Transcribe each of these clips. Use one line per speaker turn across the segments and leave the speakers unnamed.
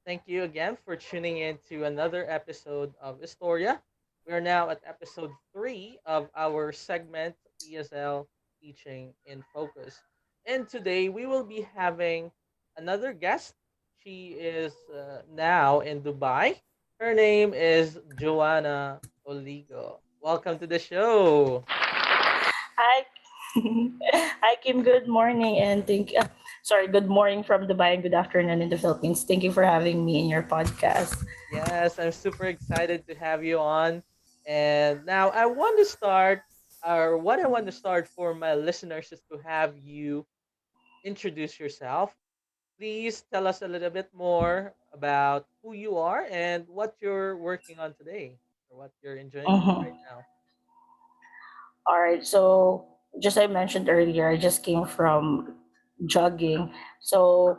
thank you again for tuning in to another episode of Historia. We are now at episode 3 of our segment ESL Teaching in Focus. And today we will be having another guest. She is now in Dubai. Her name is Joanna Oligo. Welcome to the show.
Hi, hi Kim. Good morning, and sorry, good morning from Dubai and good afternoon in the Philippines. Thank you for having me in your podcast.
Yes, I'm super excited to have you on. And now I want to start, or what I want to start for my listeners is to have you introduce yourself. Please tell us a little bit more about who you are and what you're working on today or what you're enjoying right
Mhm.
now.
All right, so just I mentioned earlier, I just came from jogging. So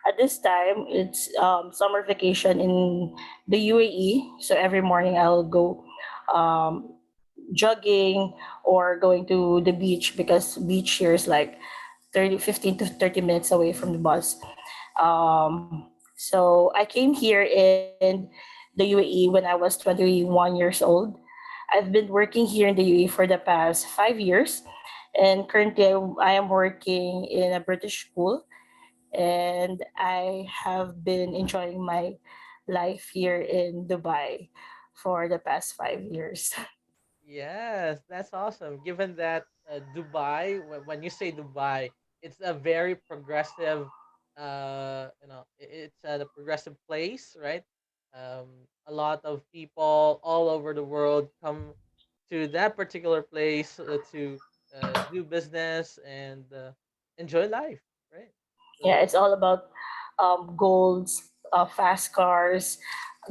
at this time, it's summer vacation in the UAE. So every morning I'll go um, jogging or going to the beach because beach here is like 15 to 30 minutes away from the bus. So I came here in the UAE when I was 21 years old. I've been working here in the UAE for the past 5 years, and currently I am working in a British school, and I have been enjoying my life here in Dubai for the past 5 years.
Yes, that's awesome. Given that Dubai, when you say Dubai, it's a very progressive, it's a progressive place, right? A lot of people all over the world come to that particular place to do business and enjoy life, right?
Yeah,
So
it's all about golds, fast cars,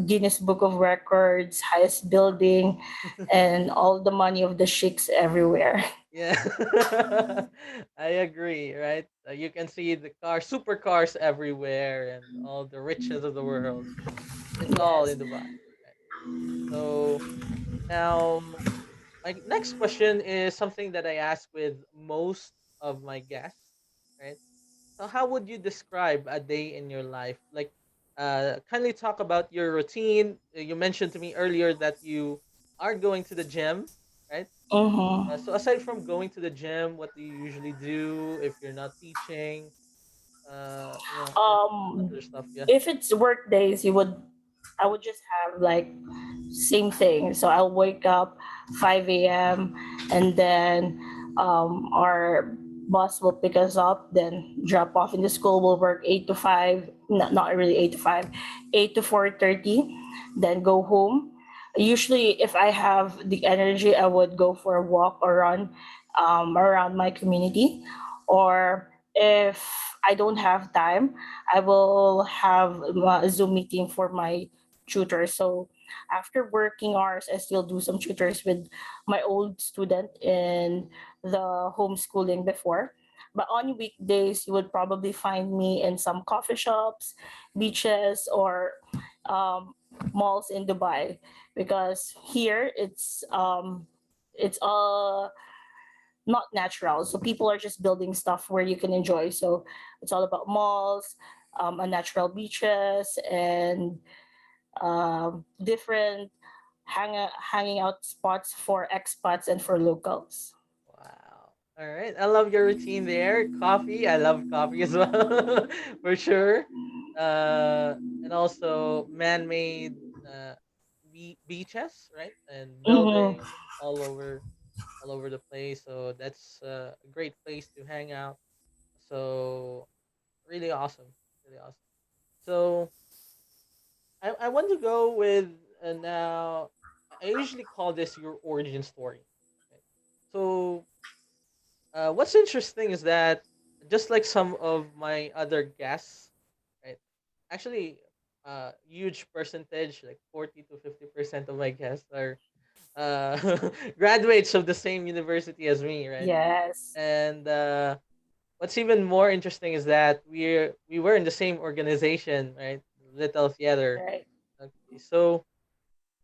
Guinness Book of Records, highest building, and all the money of the sheiks everywhere.
yeah, I agree, right? You can see the supercars everywhere, and all the riches of the world. It's all
Yes.
in Dubai. Right? So now, my next question is something that I ask with most of my guests, right? So, how would you describe a day in your life? Like, kindly talk about your routine. You mentioned to me earlier that you are going to the gym, right? So
Mm-hmm.
aside from going to the gym, what do you usually do if you're not teaching? And
Um,
other stuff. Yeah.
if it's work days, I would just have like same thing. So I'll wake up 5 a.m. and then our boss will pick us up, then drop off in the school. We'll work 8 to 5, not really 8 to 5, 8 to 4:30, then go home. Usually, if I have the energy, I would go for a walk or run around my community, or if I don't have time, I will have a Zoom meeting for my tutor. So after working hours, I still do some tutors with my old student in the homeschooling before. But on weekdays, you would probably find me in some coffee shops, beaches, or um, malls in Dubai, because here it's not natural. So people are just building stuff where you can enjoy. So it's all about malls, and natural beaches, and different hanging out spots for expats and for locals.
Wow. All right. I love your routine there. Coffee. I love coffee as well, for sure. And also man-made beaches, right? And
Mm-hmm.
buildings all over the place. So that's a great place to hang out. So really awesome. Really awesome. So I want to go with now. I usually call this your origin story. Right? So what's interesting is that just like some of my other guests, right? Actually, huge percentage, like 40 to 50% of my guests are graduates of the same university as me, right?
Yes.
And what's even more interesting is that we were in the same organization, right? Little Theater.
Right.
Okay, so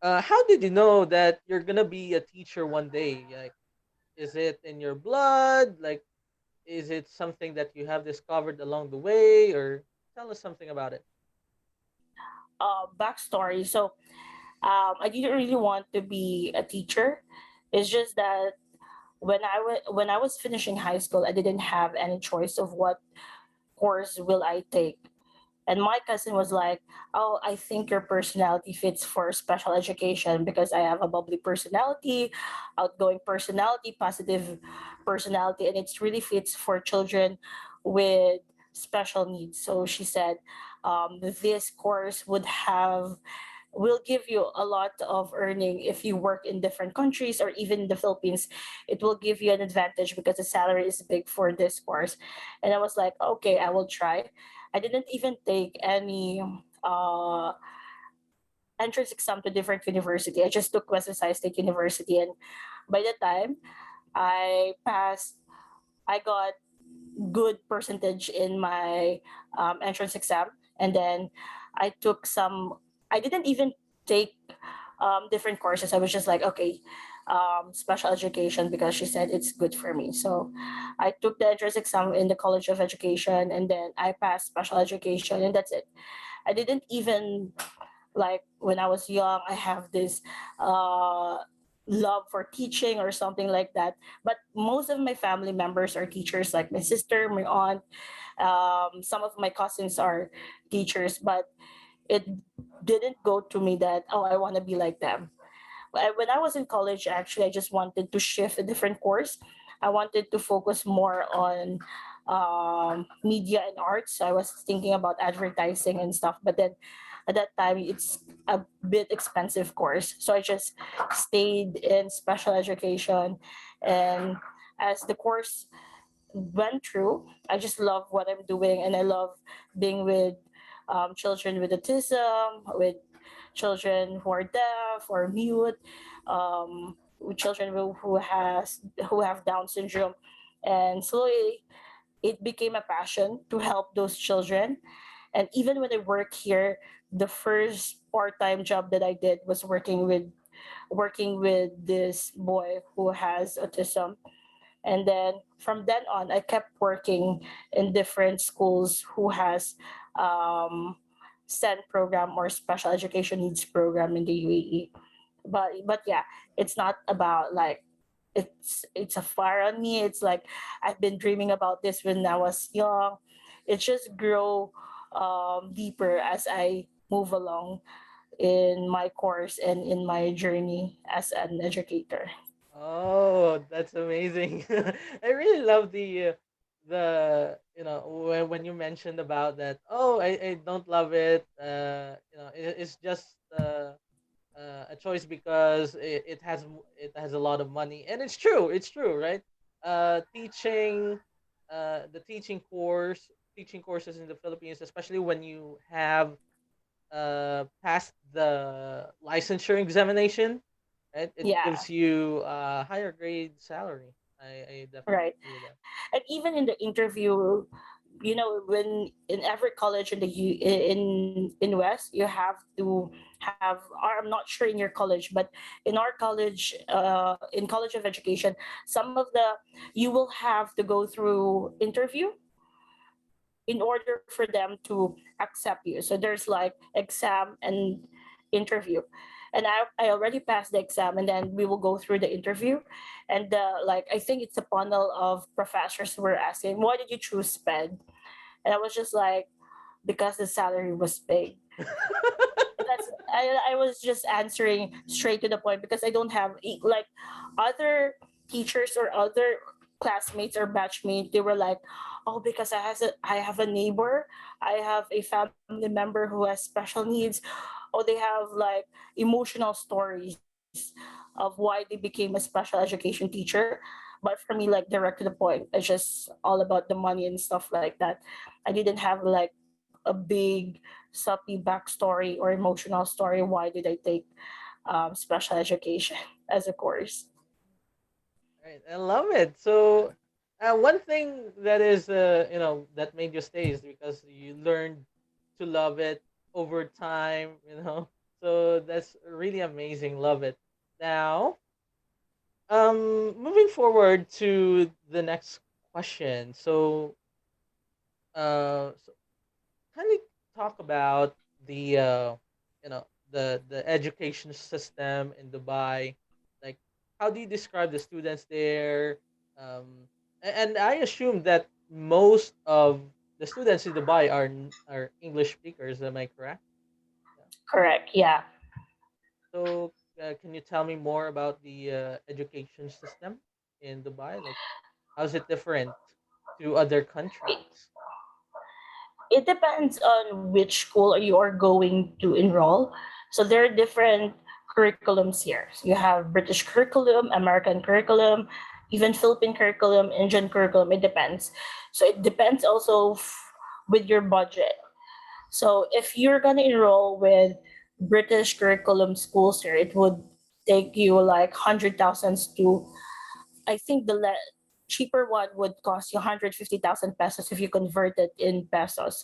how did you know that you're gonna be a teacher one day? Like, is it in your blood? Like, is it something that you have discovered along the way, or tell us something about it?
backstory. So I didn't really want to be a teacher. It's just that when I was finishing high school, I didn't have any choice of what course will I take. And my cousin was like, "Oh, I think your personality fits for special education because I have a bubbly personality, outgoing personality, positive personality, and it really fits for children with special needs." So she said, this course will give you a lot of earning if you work in different countries or even in the Philippines. It will give you an advantage because the salary is big for this course. And I was like, okay, I will try. I didn't even take any uh, entrance exam to different university. I just took Western State University, and by the time I passed, I got good percentage in my entrance exam, and then I took some. I didn't even take different courses. I was just like, okay, special education because she said it's good for me. So I took the entrance exam in the College of Education, and then I passed special education, and that's it. I didn't even like when I was young, I have this uh, love for teaching or something like that. But most of my family members are teachers, like my sister, my aunt, some of my cousins are teachers, but it didn't go to me that, oh, I want to be like them. When I was in college, actually, I just wanted to shift a different course. I wanted to focus more on media and arts. So I was thinking about advertising and stuff, but then at that time, it's a bit expensive course. So I just stayed in special education, and as the course went through, I just love what I'm doing, and I love being with children with autism, with children who are deaf or mute, with children who have Down syndrome, and slowly it became a passion to help those children. And even when I work here, the first part-time job that I did was working with this boy who has autism, and then from then on I kept working in different schools who has um, SEN program or special education needs program in the UAE. But yeah, it's not about like it's a fire on me. It's like I've been dreaming about this when I was young. It just grow deeper as I move along in my course and in my journey as an educator.
Oh, that's amazing. I really love the when you mentioned about that. Oh, I don't love it. It's just a choice because it has a lot of money, and it's true. It's true, right? Teaching, the teaching courses in the Philippines, especially when you have passed the licensure examination, right? It
Yeah,
gives you a higher grade salary. I definitely
right.
agree with that.
And even in the interview, you know, when in every college in the in West, you have to have, or I'm not sure in your college, but in our college, in College of Education, some of the you will have to go through interview in order for them to accept you. So there's like exam and interview. And I already passed the exam, and then we will go through the interview. And like I think it's a panel of professors who were asking, why did you choose SPED? And I was just like, because the salary was big. I was just answering straight to the point because I don't have like other teachers or other classmates or batchmates. They were like, oh, because I have a neighbor, I have a family member who has special needs, or they have like emotional stories of why they became a special education teacher. But for me, like direct to the point, it's just all about the money and stuff like that. I didn't have like a big soppy backstory or emotional story. Why did I take special education as a course?
Right, I love it. So, one thing that is that made you stay is because you learned to love it over time. So that's really amazing. Love it. Now, moving forward to the next question. So kind of talk about the the education system in Dubai. Like, how do you describe the students there? And I assume that most of the students in Dubai are English speakers. Am I correct? Yeah.
Correct. Yeah.
So, can you tell me more about the education system in Dubai? Like, how's it different to other countries?
It depends on which school you are going to enroll. So there are different curriculums here. So you have British curriculum, American curriculum, even Philippine curriculum, Indian curriculum. It depends. So it depends also with your budget. So if you're gonna enroll with British curriculum schools here, it would take you like 100,000 to, I think cheaper one would cost you 150,000 pesos if you convert it in pesos,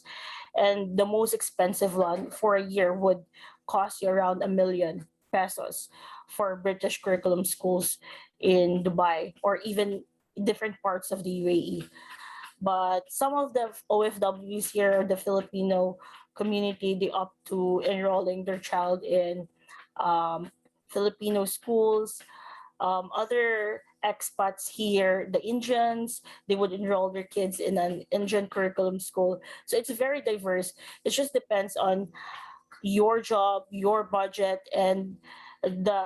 and the most expensive one for a year would cost you around 1 million pesos for British curriculum schools in Dubai or even different parts of the UAE. But some of the OFWs here, the Filipino community, they opt to enrolling their child in um, Filipino schools. Other expats here, the Indians, they would enroll their kids in an Indian curriculum school. So it's very diverse. It just depends on your job, your budget, and the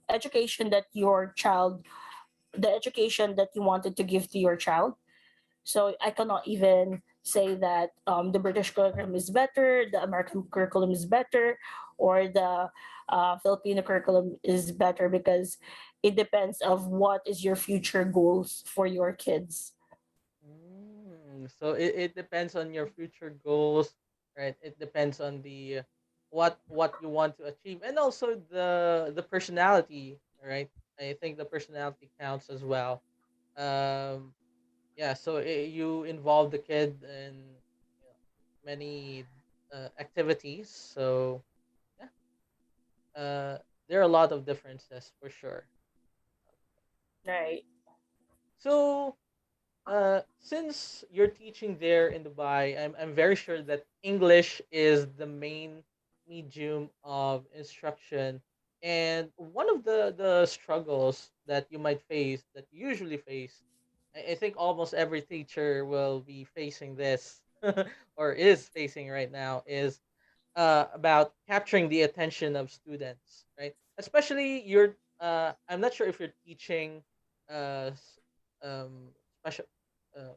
education that the education that you wanted to give to your child. So I cannot even say that the British curriculum is better, the American curriculum is better, or the Filipino curriculum is better, because it depends of what is your future goals for your kids.
So it depends on your future goals, right? It depends on the what you want to achieve, and also the personality, right? I think the personality counts as well. Um, yeah. So you involve the kid in, many activities. So yeah, there are a lot of differences for sure.
Right.
So since you're teaching there in Dubai, I'm very sure that English is the main medium of instruction. And one of the struggles that you might face, that you usually face, I think almost every teacher will be facing this or is facing right now, is about capturing the attention of students, right? Especially I'm not sure if you're teaching uh, s- special uh,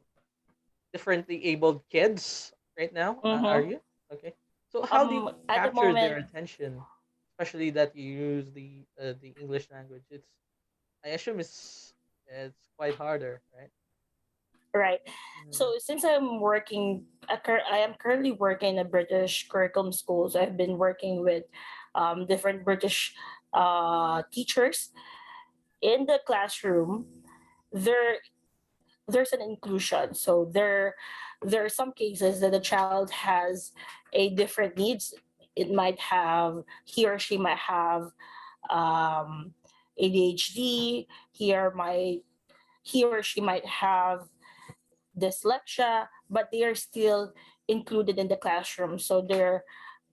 differently abled kids right now. Are
Mm-hmm.
you okay? So how do you
At the
capture their
moment,
attention, especially that you use the English language? I assume it's quite harder, right?
right.
Mm.
So since I am currently working in a British curriculum school. So I've been working with different British teachers in the classroom. There there's an inclusion. So there are some cases that the child has a different needs. It might have he or she might have ADHD. He or she might have dyslexia, but they are still included in the classroom. So they're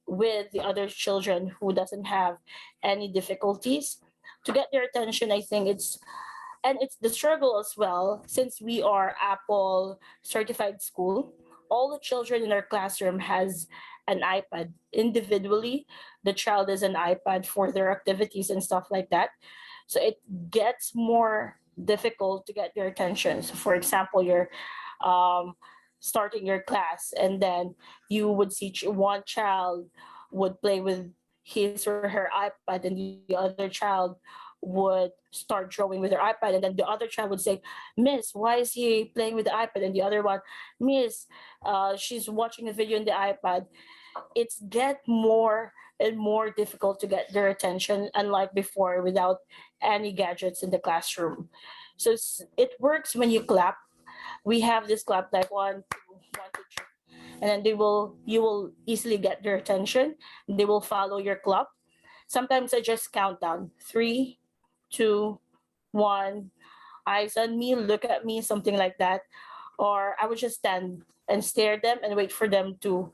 with the other children who doesn't have any difficulties. To get their attention, I think it's the struggle as well, since we are Apple certified school. All the children in our classroom has an iPad individually. The child is an iPad for their activities and stuff like that. So it gets more difficult to get their attention. So for example, you're um, starting your class, and then you would see one child would play with his or her iPad, and the other child would start drawing with their iPad, and then the other child would say, "Miss, why is he playing with the iPad?" And the other one, "Miss, she's watching a video in the iPad." It's get more and more difficult to get their attention, unlike before without any gadgets in the classroom. So it works when you clap. We have this clap like one, two, one, two, three, and then you will easily get their attention. They will follow your clap. Sometimes I just count down 3, 2, 1. Eyes on me, look at me, something like that. Or I would just stand and stare at them and wait for them to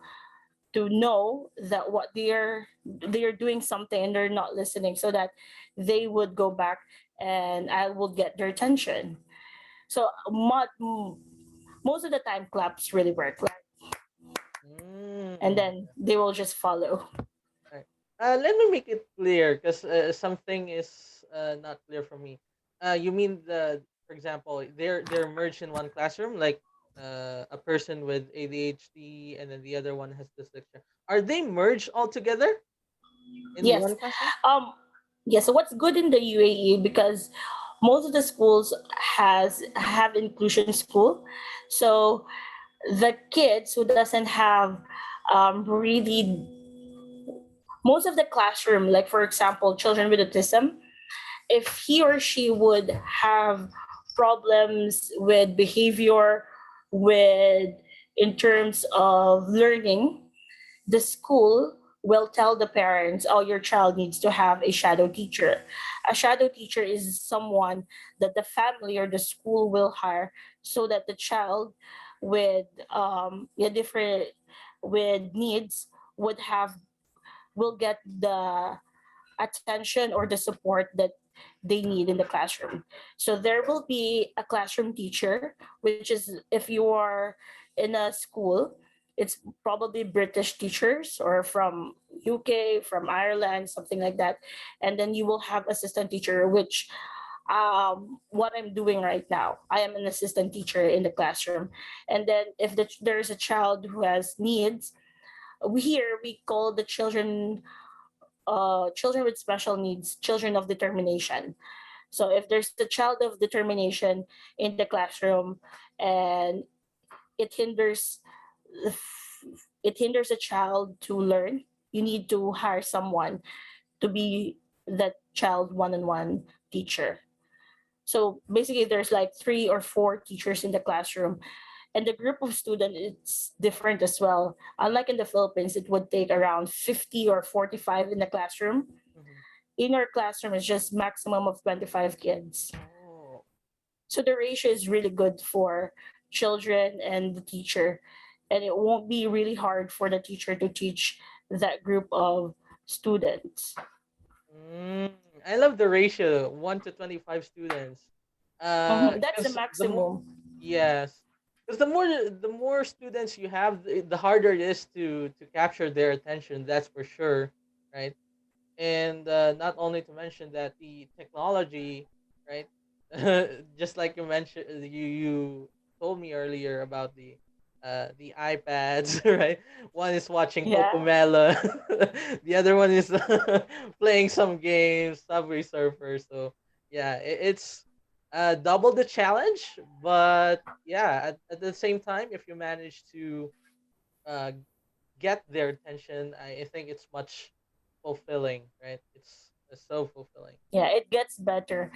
to know that what they're doing something and they're not listening, so that they would go back and I will get their attention. So most of the time claps really work, like, and
Mm.
then they will just follow.
Right. Let me make it clear because something is not clear for me. You mean for example, they're merged in one classroom, like a person with ADHD and then the other one has dyslexia. Are they merged all together in
Yes.
one classroom?
um yeah, so what's good in the UAE, because most of the schools have inclusion school, so the kids who doesn't have really most of the classroom, like for example children with autism, if he or she would have problems with behavior, with in terms of learning, the school will tell the parents, oh, your child needs to have a shadow teacher. A shadow teacher is someone that the family or the school will hire, so that the child with yeah, different with needs would have will get the attention or the support that they need in the classroom. So there will be a classroom teacher, which is if you are in a school, it's probably British teachers or from UK, from Ireland, something like that. And then you will have assistant teacher, which what I'm doing right now. I am an assistant teacher in the classroom. And then if there's a child who has needs, here we call the children with special needs, children of determination. So if there's a child of determination in the classroom and it hinders it hinders a child to learn, you need to hire someone to be that child one-on-one teacher. So basically there's like three or four teachers in the classroom, and the group of students it's different as well. Unlike in the Philippines, it would take around 50 or 45 in the classroom.
Hmm.
In our classroom is just maximum of 25 kids.
Oh.
So the ratio is really good for children and the teacher, and it won't be really hard for the teacher to teach that group of students.
Mm, I love the ratio 1 to 25 students.
That's the
Because the more
maximum.
yes, because the more students you have, the harder it is to capture their attention. That's for sure, right? And not only to mention that the technology, right? Just like you mentioned, you told me earlier about the iPads, right? One is watching
Yeah.
Cocomela, the other one is playing some games, Subway Surfer. So yeah, it's double the challenge, but yeah, at the same time, if you manage to uh, get their attention, I think it's much fulfilling, right? It's so fulfilling.
Yeah, it gets better.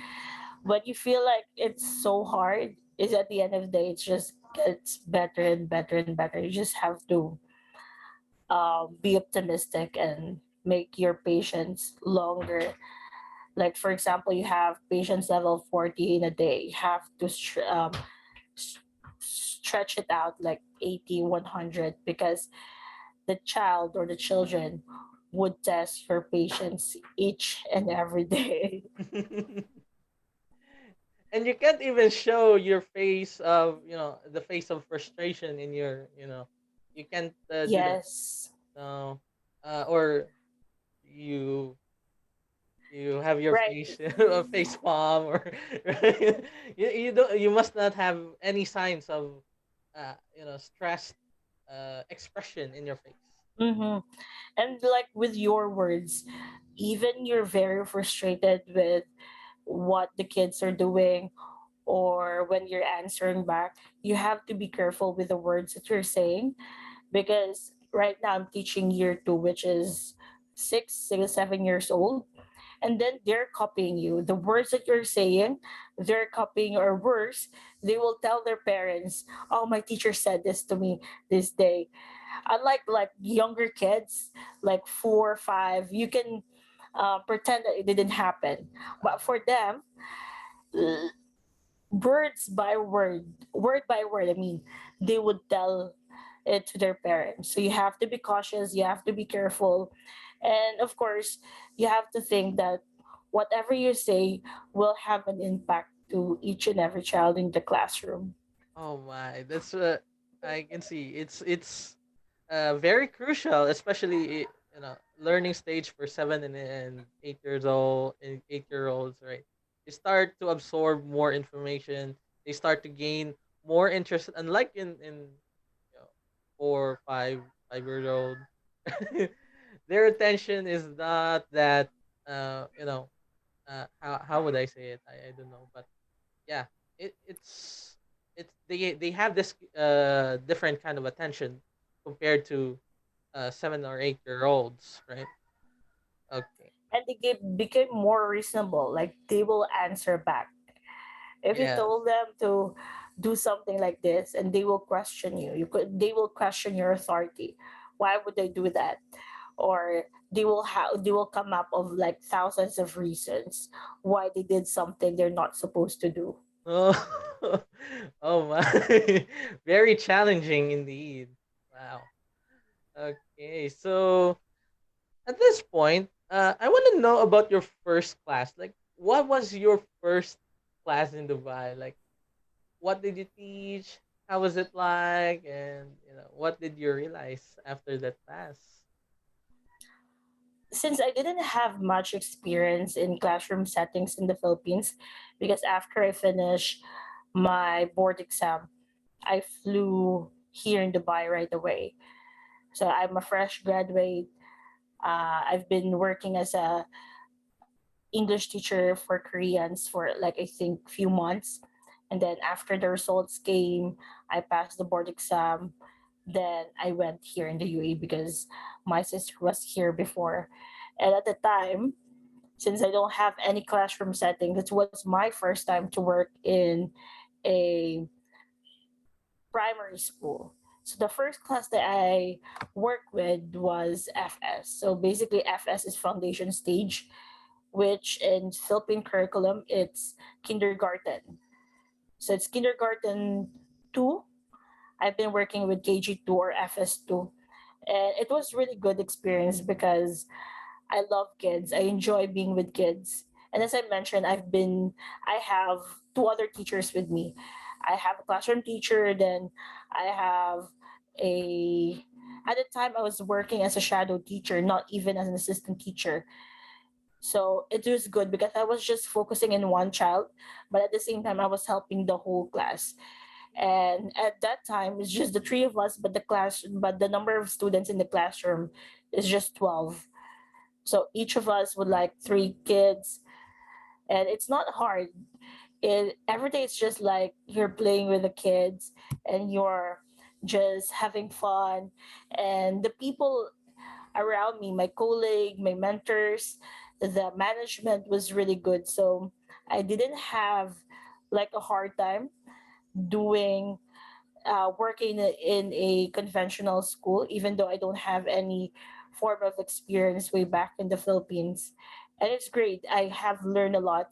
But you feel like it's so hard, is at the end of the day, it just gets better and better and better. You just have to be optimistic and make your patience longer. Like, for example, you have patience level 40 in a day. You have to s- stretch it out like 80, 100, because the child or the children would test your patience each and every day.
And you can't even show your face of the face of frustration in your you can't do that.
Yes.
No, or you you have your
Right.
face face palm or you don't you must not have any signs of stressed expression in your face.
Mm-hmm. And like with your words, even you're very frustrated with what the kids are doing, or when you're answering back, you have to be careful with the words that you're saying, because right now I'm teaching year two, which is 7 years old, and then they're copying you. The words that you're saying, they're copying, or worse, they will tell their parents, "Oh, my teacher said this to me this day." Unlike like younger kids, like 4 or 5, you can pretend that it didn't happen. But for them, words by word, word by word, I mean, they would tell. it to their parents. So you have to be cautious, you have to be careful. And of course, you have to think that whatever you say will have an impact to each and every child in the classroom.
Oh my, that's what I can see. It's very crucial, especially learning stage for 7 and 8 years old and 8 year olds, right? They start to absorb more information. They start to gain more interest, unlike in 4, 5 years old. Their attention is not that uh you know how would I say it? I don't know, but yeah, it's they have this different kind of attention compared to 7 or 8 year olds, right? Okay.
And became more reasonable, like they will answer back. If you
Yes.
told them to do something like this, and they will question you, they will question your authority. Why would they do that? Or they will come up of like thousands of reasons why they did something they're not supposed to do.
Oh, oh my, very challenging indeed. Wow. Okay, so at this point, I want to know about your first class. Like, what was your first class in Dubai? Like, what did you teach? How was it like? And what did you realize after that class?
Since I didn't have much experience in classroom settings in the Philippines, because after I finished my board exam, I flew here in Dubai right away. So I'm a fresh graduate. I've been working as a English teacher for Koreans for like I think few months, and then after the results came, I passed the board exam. Then I went here in the UAE because my sister was here before, and at the time, since I don't have any classroom setting, that was my first time to work in a primary school. So the first class that I worked with was FS. So basically, FS is foundation stage, which in Philippine curriculum it's kindergarten. So it's kindergarten two. I've been working with KG2 or FS2, and it was really good experience because I love kids. I enjoy being with kids. And as I mentioned, I have two other teachers with me. I have a classroom teacher, then I have a at the time I was working as a shadow teacher, not even as an assistant teacher. So it was good because I was just focusing in one child, but at the same time I was helping the whole class. And at that time it's just the three of us, but the number of students in the classroom is just 12. So each of us would like three kids, and it's not hard. Every day it's just like you're playing with the kids and you're just having fun. And the people around me, my colleague, my mentors, the management was really good. So I didn't have like a hard time doing working in a conventional school, even though I don't have any form of experience way back in the Philippines. And it's great. I have learned a lot.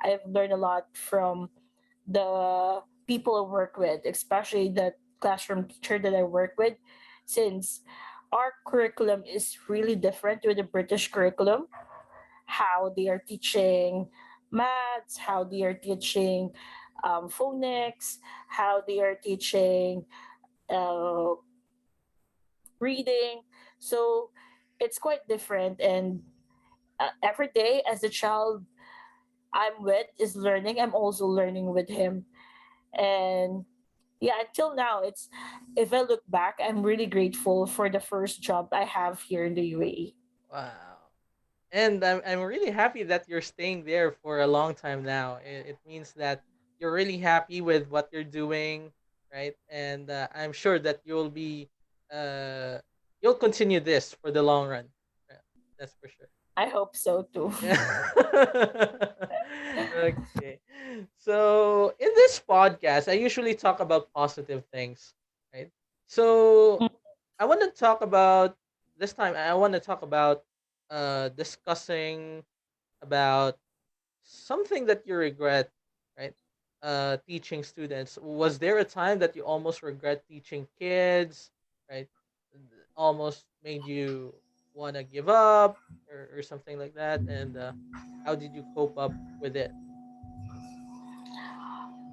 I've learned a lot from the people I work with, especially the classroom teacher that I work with, since our curriculum is really different with the British curriculum. How they are teaching maths, how they are teaching phonics, how they are teaching uh, reading. So it's quite different. And every day, as the child I'm with is learning, I'm also learning with him. And yeah, until now, it's if I look back, I'm really grateful for the first job I have here in the UAE.
Wow. And I'm really happy that you're staying there for a long time now. It means that you're really happy with what you're doing, right? And I'm sure that uh, you'll continue this for the long run. Yeah, that's for sure.
I hope so too.
Okay. So in this podcast, I usually talk about positive things, right? So I want to talk about this time. I want to talk about discussing about something that you regret, right? Teaching students. Was there a time that you almost regret teaching kids? right? Almost made you want to give up, or something like that. And how did you cope up with it?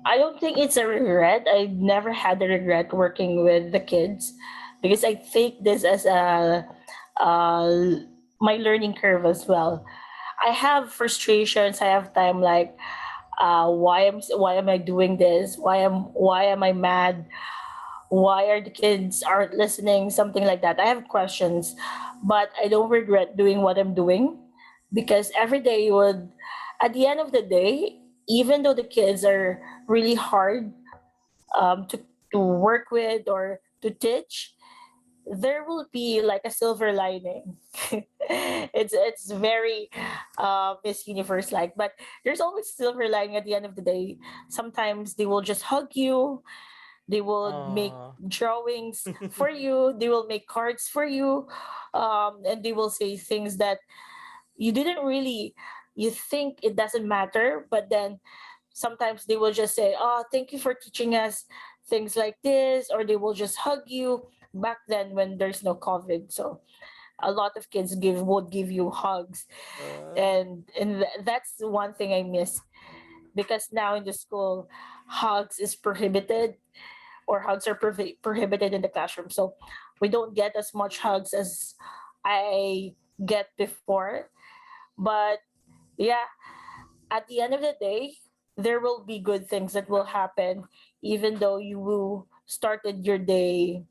I don't think it's a regret. I never had a regret working with the kids because I take this as a uh, my learning curve as well. I have frustrations. I have time like why am I doing this? Why am I mad? Why are the kids aren't listening? Something like that. I have questions, but I don't regret doing what I'm doing because every day would, at the end of the day, even though the kids are really hard to work with or to teach, there will be like a silver lining. It's very Miss Universe like, but there's always silver lining at the end of the day. Sometimes they will just hug you, they will make
Oh.
drawings for you, they will make cards for you, and they will say things that you didn't really, you think it doesn't matter, but then sometimes they will just say, oh, thank you for teaching us things like this, or they will just hug you. Back then when there's no COVID, so a lot of kids would give you hugs,
uh,
and that's one thing I miss, because now in the school hugs is prohibited, or hugs are prohibited in the classroom. So we don't get as much hugs as I get before. But yeah, at the end of the day, there will be good things that will happen, even though you will started your day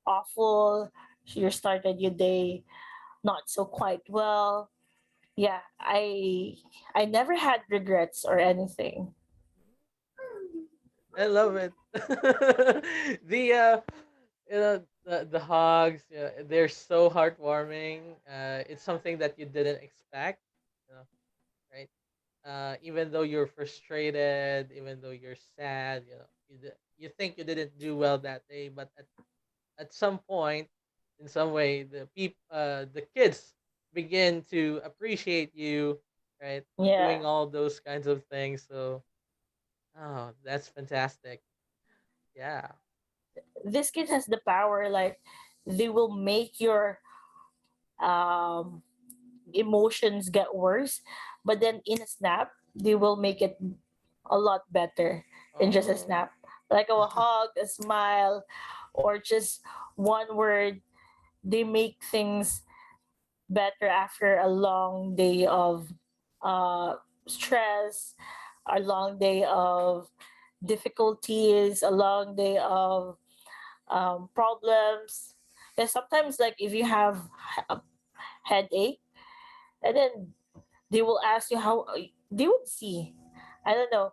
awful, you started your day not so quite well. Yeah, I never had regrets or anything.
I love it. The the hogs, they're so heartwarming. It's something that you didn't expect, you know, right? Even though you're frustrated, even though you're sad, you think you didn't do well that day, but at some point, in some way, the kids begin to appreciate you, right?
Yeah,
Doing all those kinds of things. So, oh, that's fantastic. Yeah.
this kid has the power, like they will make your um emotions get worse, but then in a snap they will make it a lot better in just a
Oh.
snap. Like a hug, a smile, or just one word, they make things better after a long day of uh, stress, a long day of difficulties, a long day of problems. And sometimes, like if you have a headache, and then they will ask you how, they would see, I don't know,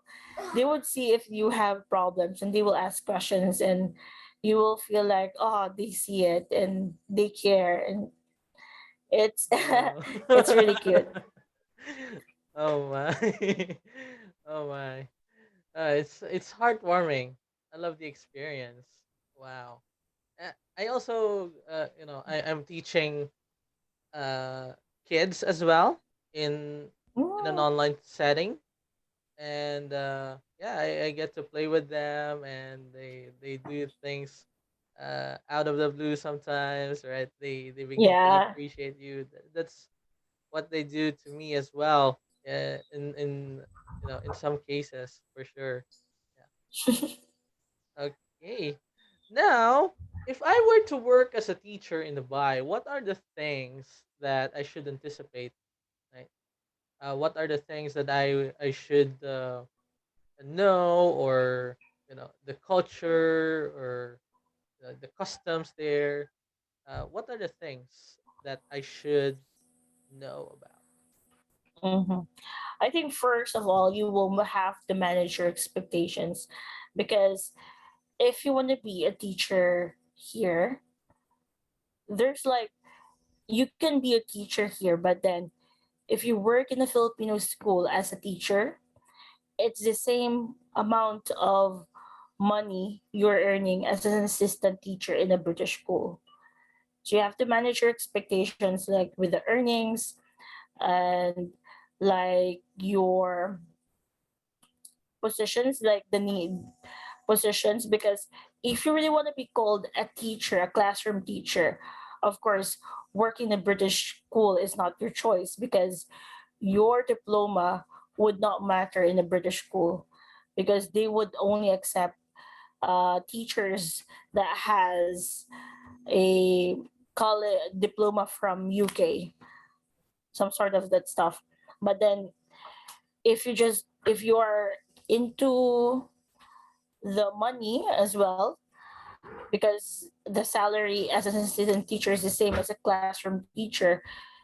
they would see if you have problems, and they will ask questions, and you will feel like, oh, they see it and they care, and it's
Oh.
it's really cute.
Oh my. Oh my. It's heartwarming. I love the experience. Wow. I also, I'm teaching uh kids as well in an
Mm,
online setting, and yeah, I get to play with them, and they do things out of the blue sometimes, right? They begin to
yeah.
appreciate you. That's what they do to me as well. In in some cases, for sure. Yeah. Okay. Now, if I were to work as a teacher in Dubai, what are the things that I should anticipate? Right? What are the things that I should know, or the culture, or the customs there? What are the things that I should know about?
hmm I think first of all, you will have to manage your expectations, because if you want to be a teacher here, there's like, you can be a teacher here, but then if you work in a Filipino school as a teacher, it's the same amount of money you're earning as an assistant teacher in a British school. So you have to manage your expectations, like with the earnings, and like your positions, like the need positions, because if you really want to be called a teacher, a classroom teacher, of course, working in a British school is not your choice because your diploma would not matter in a British school because they would only accept teachers that has a college diploma from UK, some sort of that stuff. But then if you are into the money as well, because the salary as an assistant teacher is the same as a classroom teacher,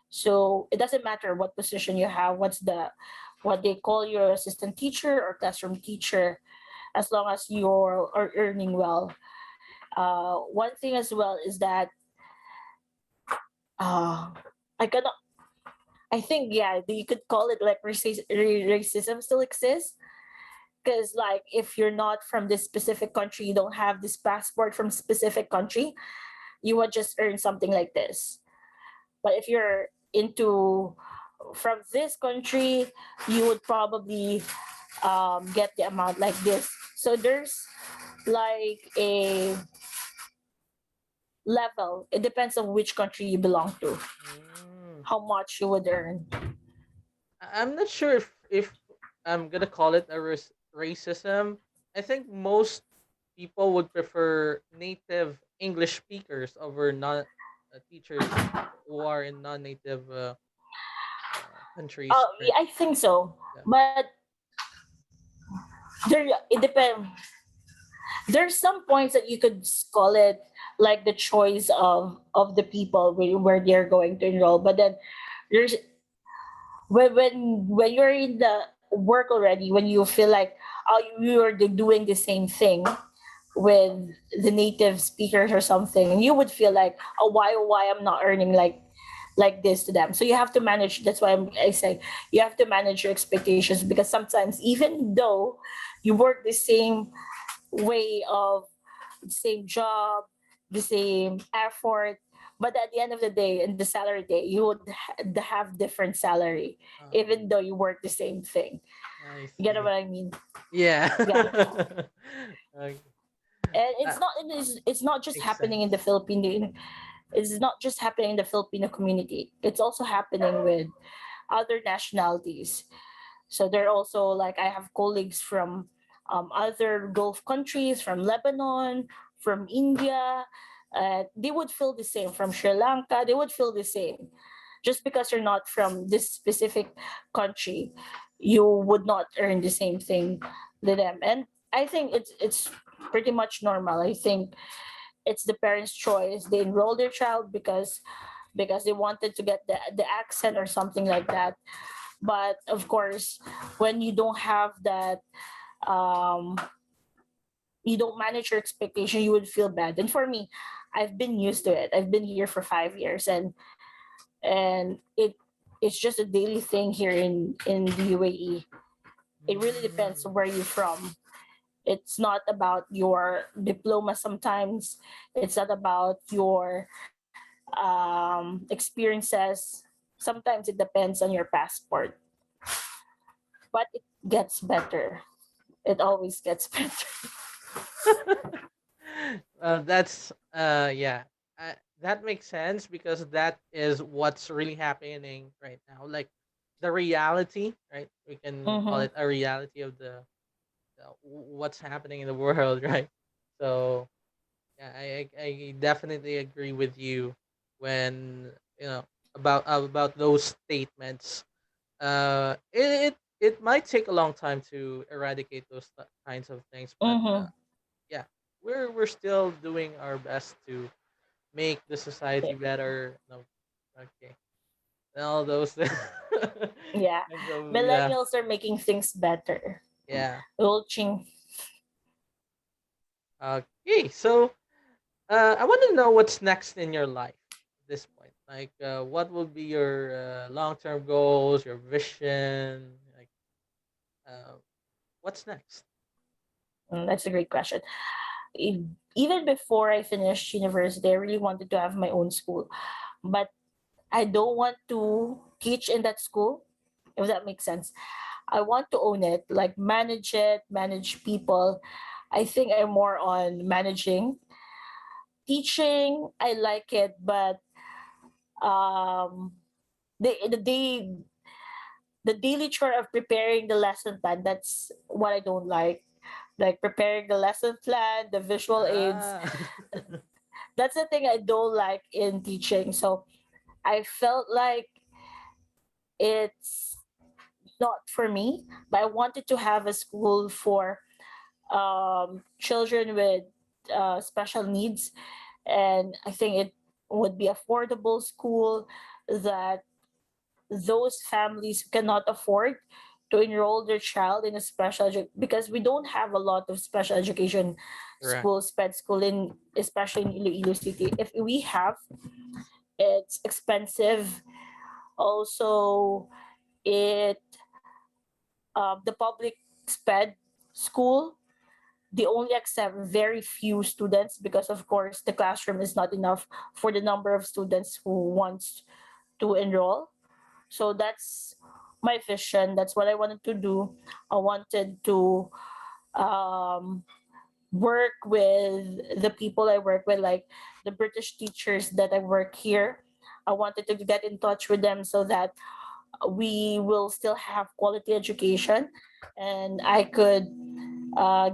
so it doesn't matter what position you have, what they call your assistant teacher or classroom teacher, as long as are earning well. One thing as well is that uh, I cannot. I think yeah, you could call it like racism still exists because like if you're not from this specific country, you don't have this passport from specific country, you would just earn something like this. But if you're into from this country, you would probably get the amount like this. So there's like a level. It depends on which country you belong to,
Mm.
how much you would earn.
I'm not sure if I'm gonna call it a racism. I think most people would prefer native English speakers over non teachers who are in non-native countries, right?
Yeah, I think so,
Yeah.
but there it depends. There's some points that you could call it like the choice of the people where they're going to enroll, but then there's when you're in the work already, when you feel like oh you're doing the same thing with the native speakers or something, and you would feel like oh why I'm not earning like this to them. So you have to manage. That's why I say you have to manage your expectations, because sometimes even though you work the same way of the same job, the same effort, but at the end of the day, in the salary day, you would have different salary, even though you work the same thing.
I
You get
see.
what I mean?
Yeah.
Yeah.
Okay.
And
That
it's not just
makes
happening in the
sense.
Philippine. It's not just happening in the Filipino community. It's also happening with other nationalities. So they're also like I have colleagues from other Gulf countries, from Lebanon, from India. They would feel the same. From Sri Lanka, they would feel the same. Just because you're not from this specific country, you would not earn the same thing to them. And I think it's pretty much normal. I think it's the parents' choice. They enroll their child because they wanted to get the accent or something like that. But of course, when you don't have that, um, you don't manage your expectation, you would feel bad. And for me, I've been used to it. I've been here for 5 years, and it's just a daily thing here in the UAE. It really depends
Mm.
where you're from. It's not about your diploma sometimes. It's not about your experiences. Sometimes it depends on your passport, but it gets better. It always gets better.
That's yeah. That makes sense because that is what's really happening right now. Like the reality, right? We can call
Mm-hmm.
it a reality of what's happening in the world, right? So yeah, I definitely agree with you when you know about those statements. It might take a long time to eradicate those kinds of things, but
Mm-hmm.
yeah, we're still doing our best to make the society
Yeah.
better. No, okay, and all those
Yeah.
kinds of yeah,
Millennials are making things better.
yeah.
We'll change.
Okay, so I want to know what's next in your life at this point. Like, what will be your long-term goals, your vision? Like, uh, what's next?
That's a great question. Even before I finished university, I really wanted to have my own school, but I don't want to teach in that school, if that makes sense. I want to own it, like manage it, manage people. I think I'm more on managing. Teaching, I like it, but um, the the daily chore of preparing the lesson plan, that's what I don't like. Like preparing the lesson plan, the visual aids,
Ah.
that's the thing I don't like in teaching. So I felt like it's not for me, but I wanted to have a school for children with special needs. And I think it would be affordable school that those families cannot afford to enroll their child in a because we don't have a lot of special education
Correct.
schools, pet school in, especially in Iloilo City. If we have, it's expensive. Also, it the public sped school, they only accept very few students because of course the classroom is not enough for the number of students who wants to enroll. So that's my vision. That's what I wanted to do. I wanted to um, work with the people I work with, like the British teachers that I work here. I wanted to get in touch with them so that we will still have quality education, and I could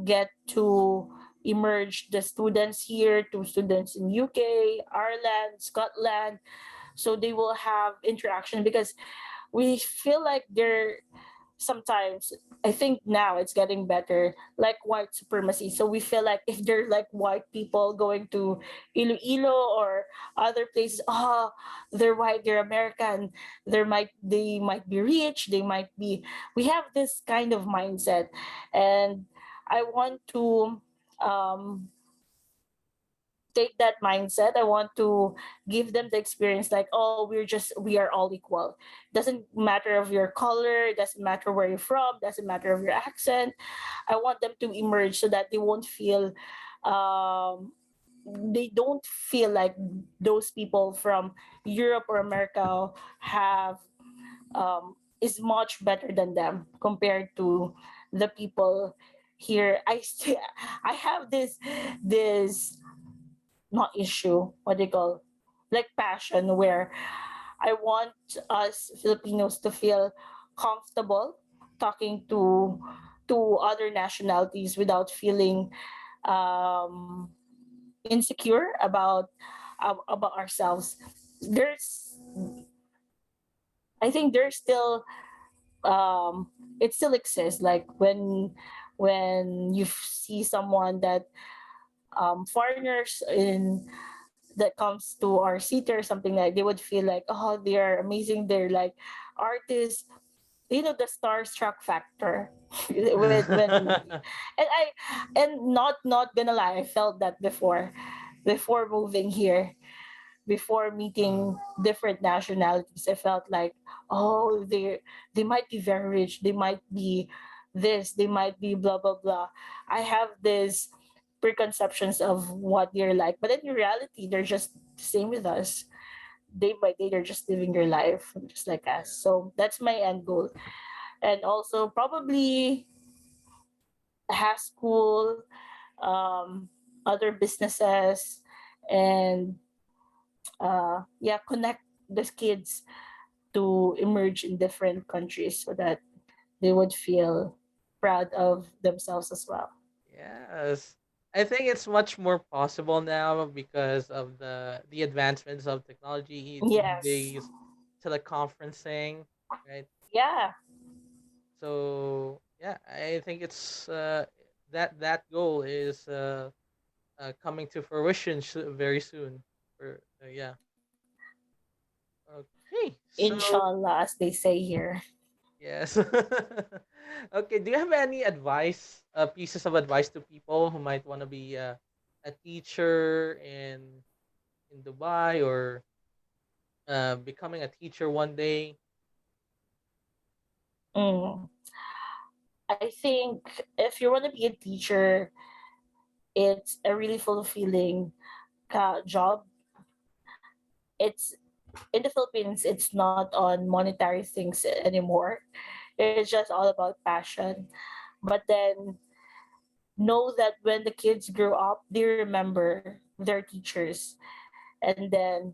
get to emerge the students here to students in UK, Ireland, Scotland, so they will have interaction because we feel like they're sometimes, I think now it's getting better, like white supremacy. So we feel like if they're like white people going to Iloilo or other places, oh, they're white, they're American, they might be rich, they might be, we have this kind of mindset. And I want to um take that mindset. I want to give them the experience like, oh, we are all equal. Doesn't matter of your color, doesn't matter where you're from, doesn't matter of your accent. I want them to emerge so that they won't feel they don't feel like those people from Europe or America have is much better than them compared to the people here. I have this not issue, what they call, like passion, where I want us Filipinos to feel comfortable talking to other nationalities without feeling um, insecure about ourselves. There's, I think there's still it still exists. Like when you see someone that foreigners in that comes to our city or something, like they would feel like, oh, they are amazing, they're like artists, the starstruck factor. With when and I and not gonna lie, I felt that before moving here, before meeting different nationalities. I felt like, oh, they might be very rich, they might be this, they might be blah blah blah. I have this preconceptions of what they're like, but in reality they're just the same with us. Day by day they're just living their life just like us.
Yeah.
So that's my end goal. And also probably have school, other businesses, and yeah, connect the kids to emerge in different countries so that they would feel proud of themselves as well.
Yes. I think it's much more possible now because of the advancements of technology,
Yes.
today's teleconferencing, right?
Yeah.
So yeah, I think it's that goal is coming to fruition very soon. For yeah. Okay. So
Inshallah, as they say here.
yes. Okay. Do you have any advice, pieces of advice to people who might want to be a teacher in Dubai or becoming a teacher one day?
Mm. I think if you want to be a teacher, it's a really fulfilling job. It's in the Philippines, it's not on monetary things anymore. It's just all about passion. But then know that when the kids grow up, they remember their teachers, and then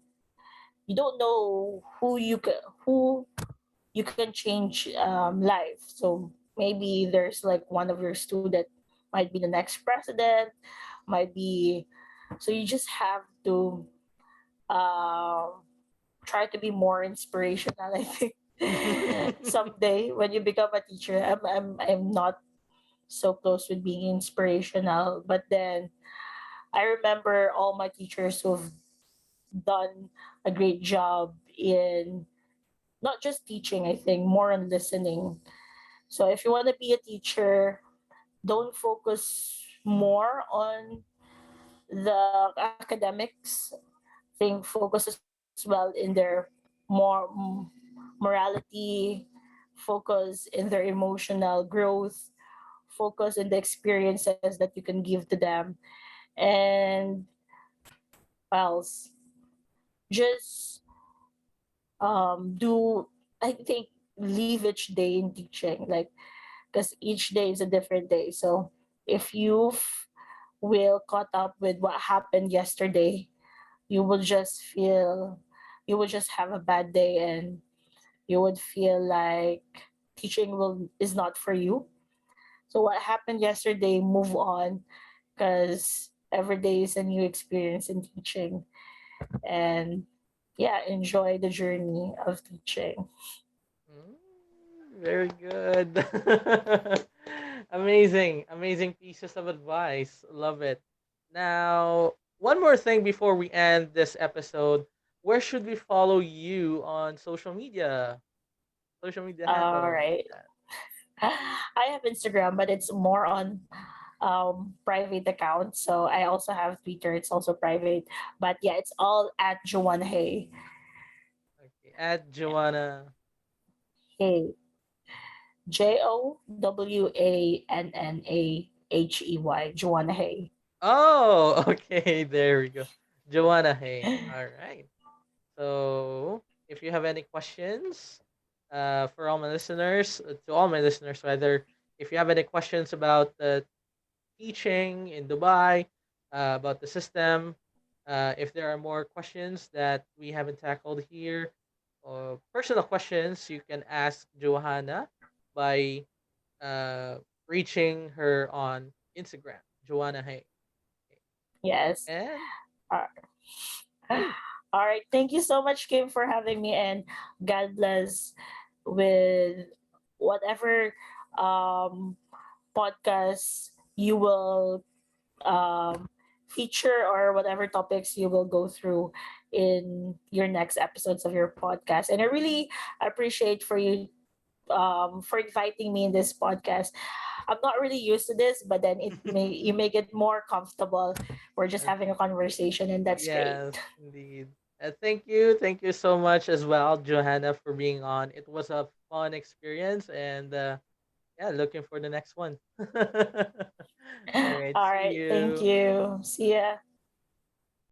you don't know who you can change life. So maybe there's like one of your student might be the next president, might be. So you just have to um, try to be more inspirational. I think someday when you become a teacher, I'm not so close with being inspirational, but then I remember all my teachers who've done a great job in not just teaching, I think more on listening. So if you want to be a teacher, don't focus more on the academics. Think focus as well in their morality, focus in their emotional growth, focus in the experiences that you can give to them, and else just do, I think, live each day in teaching, like, because each day is a different day. So if you will caught up with what happened yesterday, you will just feel, you will just have a bad day, and you would feel like teaching will is not for you. So what happened yesterday, move on, because every day is a new experience in teaching. And yeah, enjoy the journey of teaching.
Very good. Amazing, amazing pieces of advice. Love it. Now, one more thing before we end this episode. Where should we follow you on social media? Social media
All
handle.
right. I have Instagram, but it's more on private account. So I also have Twitter. It's also private. But yeah, it's all at Joanna Hay.
Okay, at Joanna.
Hey, JOWANNAHEY. Joanna Hay.
Oh, okay. There we go. Joanna. Hey. All right. So, if you have any questions, for all my listeners, to all my listeners rather, if you have any questions about teaching in Dubai, about the system, if there are more questions that we haven't tackled here, or personal questions, you can ask Johanna by uh, reaching her on Instagram, Joanna Hey.
Yes.
And
Uh,
great.
all right. Thank you so much, Kim, for having me. And God bless with whatever um, podcast you will feature, or whatever topics you will go through in your next episodes of your podcast. And I really appreciate for you for inviting me in this podcast. I'm not really used to this, but then it may you make it more comfortable. We're just
Uh,
having a conversation, and that's great.
yes, indeed. Thank you. Thank you so much as well, Johanna, for being on. It was a fun experience, and yeah, looking for the next one. All right.
All
See
right, thank
you.
you. See ya.